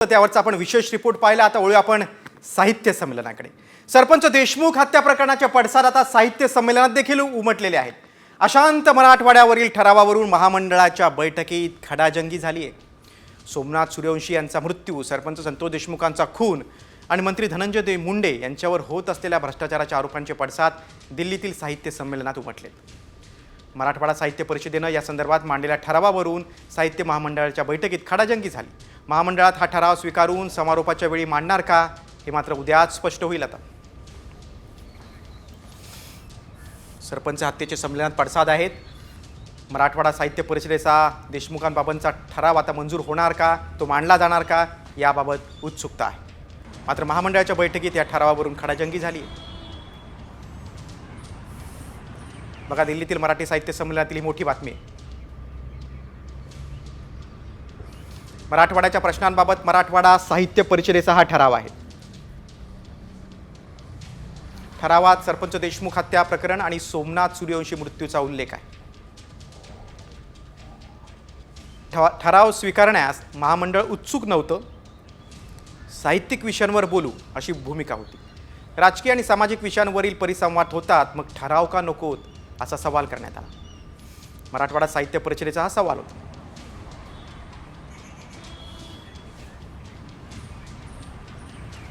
त्यावरचा आपण विशेष रिपोर्ट पाहिला। आता वळूया आपण साहित्य संमेलनाकडे। सरपंच देशमुख हत्या प्रकरणाचे पडसाद आता साहित्य संमेलनात देखील उमटलेले आहेत। अशांत मराठवाड्यावरील ठरावावरून महामंडळाच्या बैठकीत खडाजंगी झाली आहे। सोमनाथ सूर्यवंशी यांचा मृत्यू, सरपंच संतोष देशमुखांचा खून आणि मंत्री धनंजय मुंडे यांच्यावर होत असलेल्या भ्रष्टाचाराच्या आरोपांचे पडसाद दिल्लीतील साहित्य संमेलनात उमटलेत। मराठवाडा साहित्य परिषदेनं या संदर्भात मांडलेल्या ठरावावरून साहित्य महामंडळाच्या बैठकीत खडाजंगी झाली। महामंडळात हा ठराव स्वीकारून समारोपाच्या वेळी मांडणार का, हे मात्र उद्याच स्पष्ट होईल। आता सरपंच हत्येचे संमेलनात पडसाद आहेत। मराठवाडा साहित्य परिषदेचा देशमुखांबाबतचा ठराव आता मंजूर होणार का, तो मांडला जाणार का, याबाबत उत्सुकता आहे। मात्र महामंडळाच्या बैठकीत या ठरावावरून खडाजंगी झाली। बघा, दिल्लीतील मराठी साहित्य संमेलनातील ही मोठी बातमी। मराठवाड्याच्या प्रश्नांबाबत मराठवाडा साहित्य परिषदेचा हा ठराव आहे। ठरावात सरपंच देशमुख हत्या प्रकरण आणि सोमनाथ सूर्यवंशी मृत्यूचा उल्लेख आहे। ठराव स्वीकारण्यास महामंडळ उत्सुक नव्हतं। साहित्यिक विषयांवर बोलू अशी भूमिका होती। राजकीय आणि सामाजिक विषयांवरील परिसंवाद होतात, मग ठराव का नकोत असा सवाल करण्यात आला। मराठवाडा साहित्य परिषदेचा हा सवाल होता।